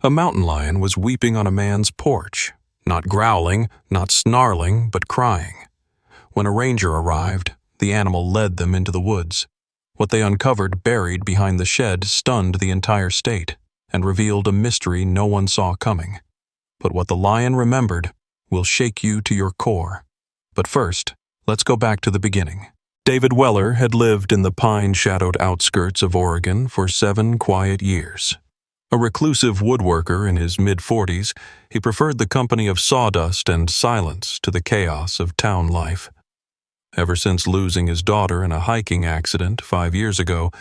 A mountain lion was weeping on a man's porch, not growling, not snarling, but crying. When a ranger arrived, the animal led them into the woods. What they uncovered buried behind the shed stunned the entire state and revealed a mystery no one saw coming. But what the lion remembered will shake you to your core. But first, let's go back to the beginning. David Weller had lived in the pine-shadowed outskirts of Oregon for 7 quiet years. A reclusive woodworker in his mid-40s, he preferred the company of sawdust and silence to the chaos of town life. Ever since losing his daughter in a hiking accident 5 years ago,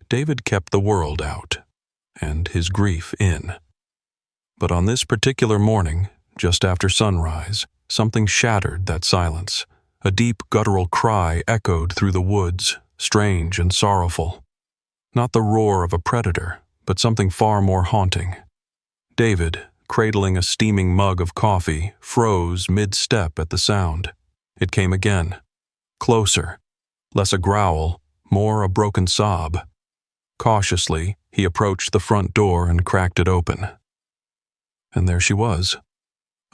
David kept the world out, and his grief in. But on this particular morning, just after sunrise, something shattered that silence. A deep guttural cry echoed through the woods, strange and sorrowful. Not the roar of a predator, but something far more haunting. David, cradling a steaming mug of coffee, froze mid-step at the sound. It came again. Closer. Less a growl, more a broken sob. Cautiously, he approached the front door and cracked it open. And there she was.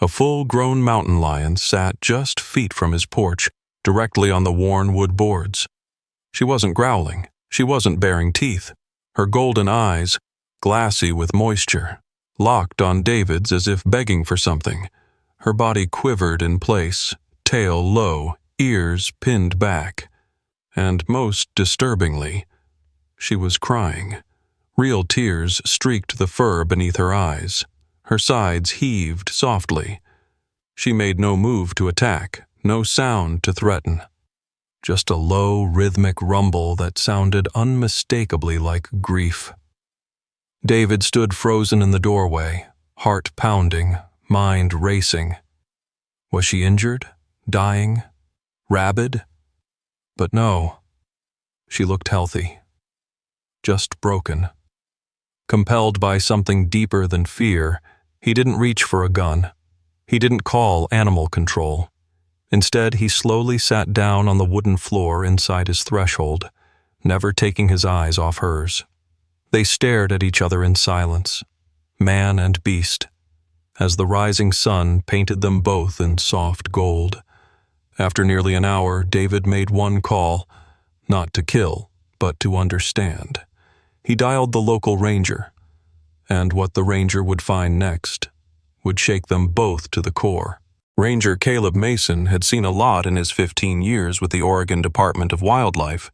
A full-grown mountain lion sat just feet from his porch, directly on the worn wood boards. She wasn't growling. She wasn't baring teeth. Her golden eyes, glassy with moisture, locked on David's as if begging for something. Her body quivered in place, tail low, ears pinned back. And most disturbingly, she was crying. Real tears streaked the fur beneath her eyes. Her sides heaved softly. She made no move to attack, no sound to threaten. Just a low, rhythmic rumble that sounded unmistakably like grief. David stood frozen in the doorway, heart pounding, mind racing. Was she injured? Dying? Rabid? But no. She looked healthy. Just broken. Compelled by something deeper than fear, he didn't reach for a gun. He didn't call animal control. Instead, he slowly sat down on the wooden floor inside his threshold, never taking his eyes off hers. They stared at each other in silence, man and beast, as the rising sun painted them both in soft gold. After nearly an hour, David made one call, not to kill, but to understand. He dialed the local ranger, and what the ranger would find next would shake them both to the core. Ranger Caleb Mason had seen a lot in his 15 years with the Oregon Department of Wildlife,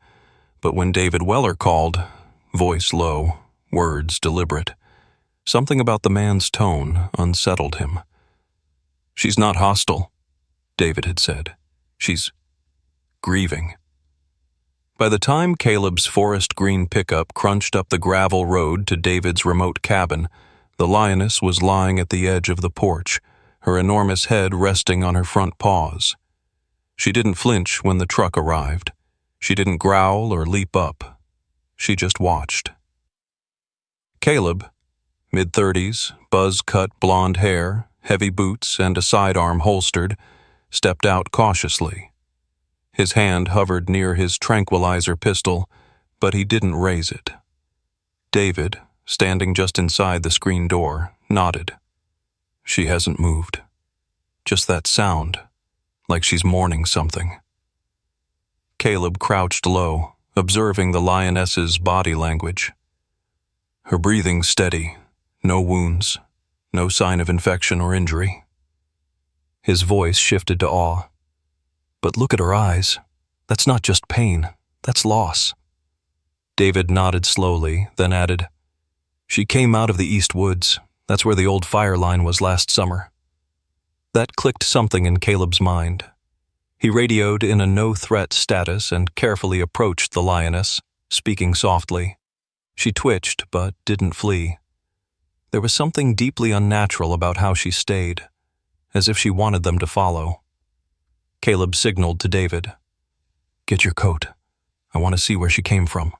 but when David Weller called, voice low, words deliberate, something about the man's tone unsettled him. "She's not hostile," David had said. "She's grieving." By the time Caleb's forest green pickup crunched up the gravel road to David's remote cabin, the lioness was lying at the edge of the porch, her enormous head resting on her front paws. She didn't flinch when the truck arrived. She didn't growl or leap up. She just watched. Caleb, mid-30s, buzz-cut blonde hair, heavy boots, and a sidearm holstered, stepped out cautiously. His hand hovered near his tranquilizer pistol, but he didn't raise it. David, standing just inside the screen door, nodded. She hasn't moved. Just that sound, like she's mourning something. Caleb crouched low, observing the lioness's body language. Her breathing steady, no wounds, no sign of infection or injury. His voice shifted to awe. But look at her eyes. That's not just pain, that's loss. David nodded slowly, then added, She came out of the East Woods. That's where the old fire line was last summer. That clicked something in Caleb's mind. He radioed in a no-threat status and carefully approached the lioness, speaking softly. She twitched, but didn't flee. There was something deeply unnatural about how she stayed, as if she wanted them to follow. Caleb signaled to David. Get your coat. I want to see where she came from.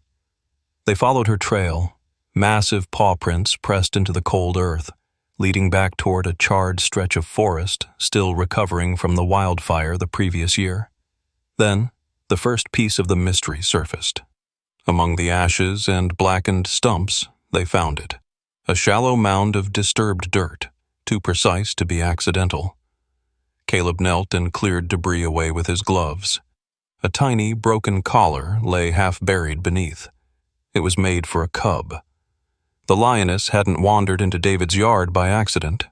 They followed her trail, massive paw prints pressed into the cold earth, leading back toward a charred stretch of forest still recovering from the wildfire the previous year. Then, the first piece of the mystery surfaced. Among the ashes and blackened stumps, they found it. A shallow mound of disturbed dirt, too precise to be accidental. Caleb knelt and cleared debris away with his gloves. A tiny, broken collar lay half-buried beneath. It was made for a cub. The lioness hadn't wandered into David's yard by accident.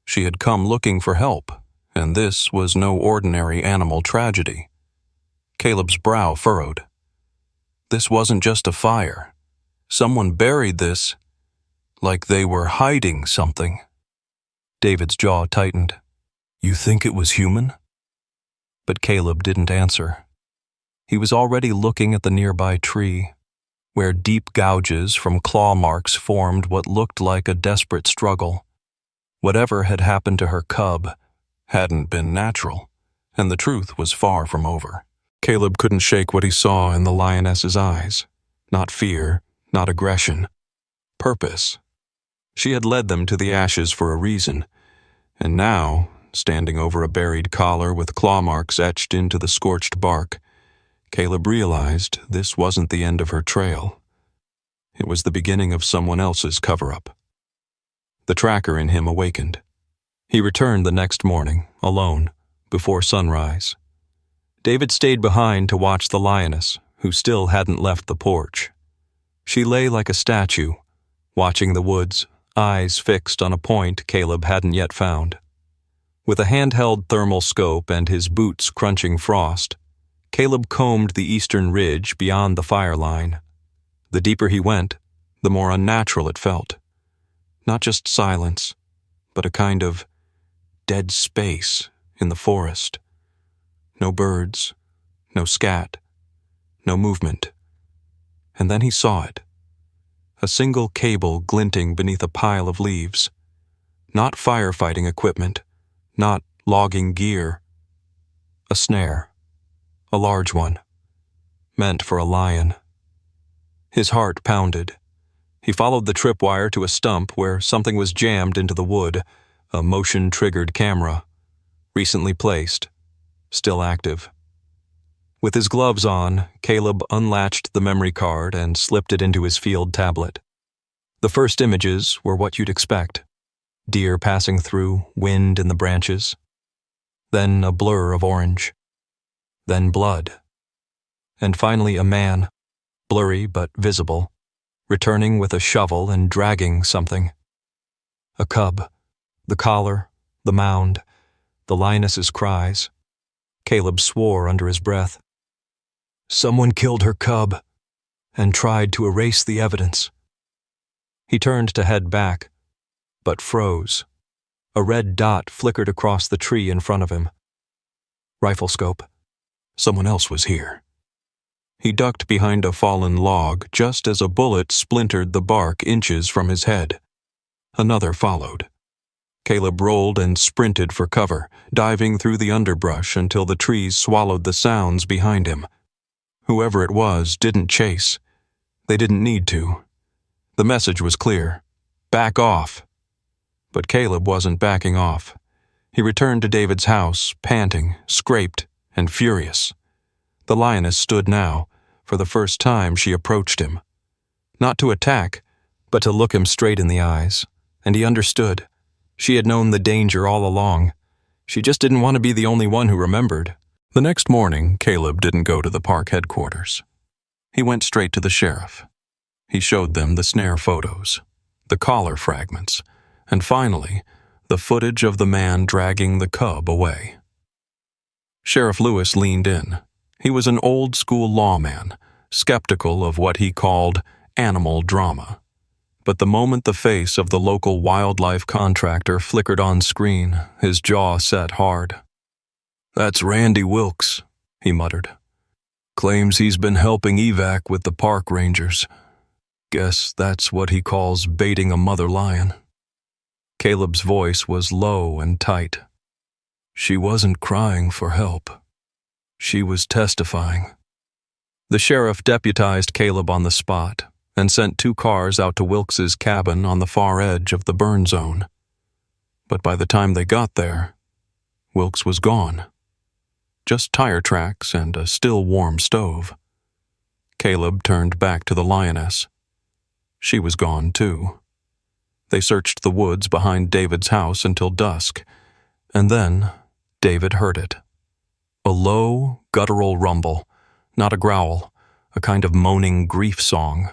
She had come looking for help, and this was no ordinary animal tragedy. Caleb's brow furrowed. This wasn't just a fire. Someone buried this like they were hiding something. David's jaw tightened. You think it was human? But Caleb didn't answer. He was already looking at the nearby tree, where deep gouges from claw marks formed what looked like a desperate struggle. Whatever had happened to her cub hadn't been natural, and the truth was far from over. Caleb couldn't shake what he saw in the lioness's eyes. Not fear, not aggression. Purpose. She had led them to the ashes for a reason, and now, standing over a buried collar with claw marks etched into the scorched bark, Caleb realized this wasn't the end of her trail. It was the beginning of someone else's cover-up. The tracker in him awakened. He returned the next morning, alone, before sunrise. David stayed behind to watch the lioness, who still hadn't left the porch. She lay like a statue, watching the woods, eyes fixed on a point Caleb hadn't yet found. With a handheld thermal scope and his boots crunching frost, Caleb combed the eastern ridge beyond the fire line. The deeper he went, the more unnatural it felt. Not just silence, but a kind of dead space in the forest. No birds, no scat, no movement. And then he saw it. A single cable glinting beneath a pile of leaves. Not firefighting equipment, not logging gear. A snare. A large one. Meant for a lion. His heart pounded. He followed the tripwire to a stump where something was jammed into the wood, a motion-triggered camera. Recently placed. Still active. With his gloves on, Caleb unlatched the memory card and slipped it into his field tablet. The first images were what you'd expect. Deer passing through, wind in the branches. Then a blur of orange. Then blood. And finally a man, blurry but visible, returning with a shovel and dragging something. A cub. The collar, the mound, the lioness's cries. Caleb swore under his breath. Someone killed her cub and tried to erase the evidence. He turned to head back, but froze. A red dot flickered across the tree in front of him. Rifle scope. Someone else was here. He ducked behind a fallen log just as a bullet splintered the bark inches from his head. Another followed. Caleb rolled and sprinted for cover, diving through the underbrush until the trees swallowed the sounds behind him. Whoever it was didn't chase. They didn't need to. The message was clear. Back off. But Caleb wasn't backing off. He returned to David's house, panting, scraped, and furious. The lioness stood now. For the first time she approached him. Not to attack, but to look him straight in the eyes. And he understood. She had known the danger all along. She just didn't want to be the only one who remembered. The next morning, Caleb didn't go to the park headquarters. He went straight to the sheriff. He showed them the snare photos, the collar fragments, and finally, the footage of the man dragging the cub away. Sheriff Lewis leaned in. He was an old-school lawman, skeptical of what he called animal drama. But the moment the face of the local wildlife contractor flickered on screen, his jaw set hard. "That's Randy Wilkes," he muttered. "Claims he's been helping evac with the park rangers. Guess that's what he calls baiting a mother lion." Caleb's voice was low and tight. "She wasn't crying for help. She was testifying." The sheriff deputized Caleb on the spot and sent 2 cars out to Wilkes's cabin on the far edge of the burn zone. But by the time they got there, Wilkes was gone. Just tire tracks and a still warm stove. Caleb turned back to the lioness. She was gone too. They searched the woods behind David's house until dusk, and then David heard it. A low, guttural rumble, not a growl, a kind of moaning grief song.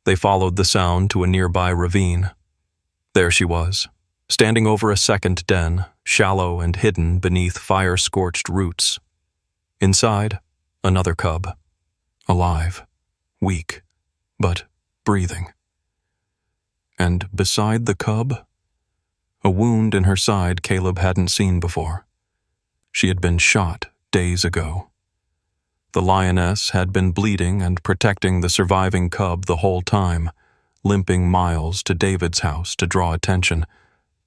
They followed the sound to a nearby ravine. There she was, standing over a second den, shallow and hidden beneath fire-scorched roots. Inside, another cub, alive, weak, but breathing. And beside the cub, a wound in her side Caleb hadn't seen before. She had been shot days ago. The lioness had been bleeding and protecting the surviving cub the whole time, limping miles to David's house to draw attention,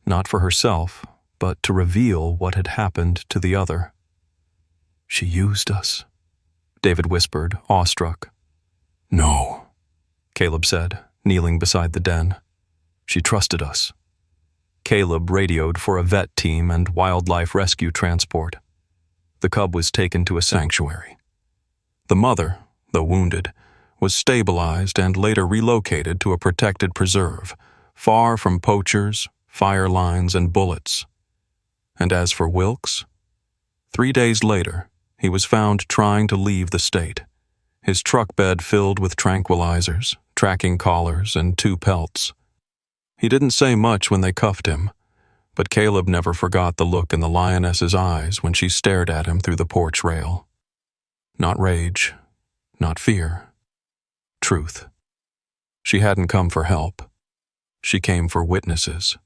not for herself, but to reveal what had happened to the other. "She used us," David whispered, awestruck. "No," Caleb said, kneeling beside the den. "She trusted us." Caleb radioed for a vet team and wildlife rescue transport. The cub was taken to a sanctuary. The mother, though wounded, was stabilized and later relocated to a protected preserve, far from poachers, fire lines, and bullets. And as for Wilkes, 3 days later, he was found trying to leave the state, his truck bed filled with tranquilizers, tracking collars, and 2 pelts. He didn't say much when they cuffed him, but Caleb never forgot the look in the lioness's eyes when she stared at him through the porch rail. Not rage, not fear. Truth. She hadn't come for help. She came for witnesses.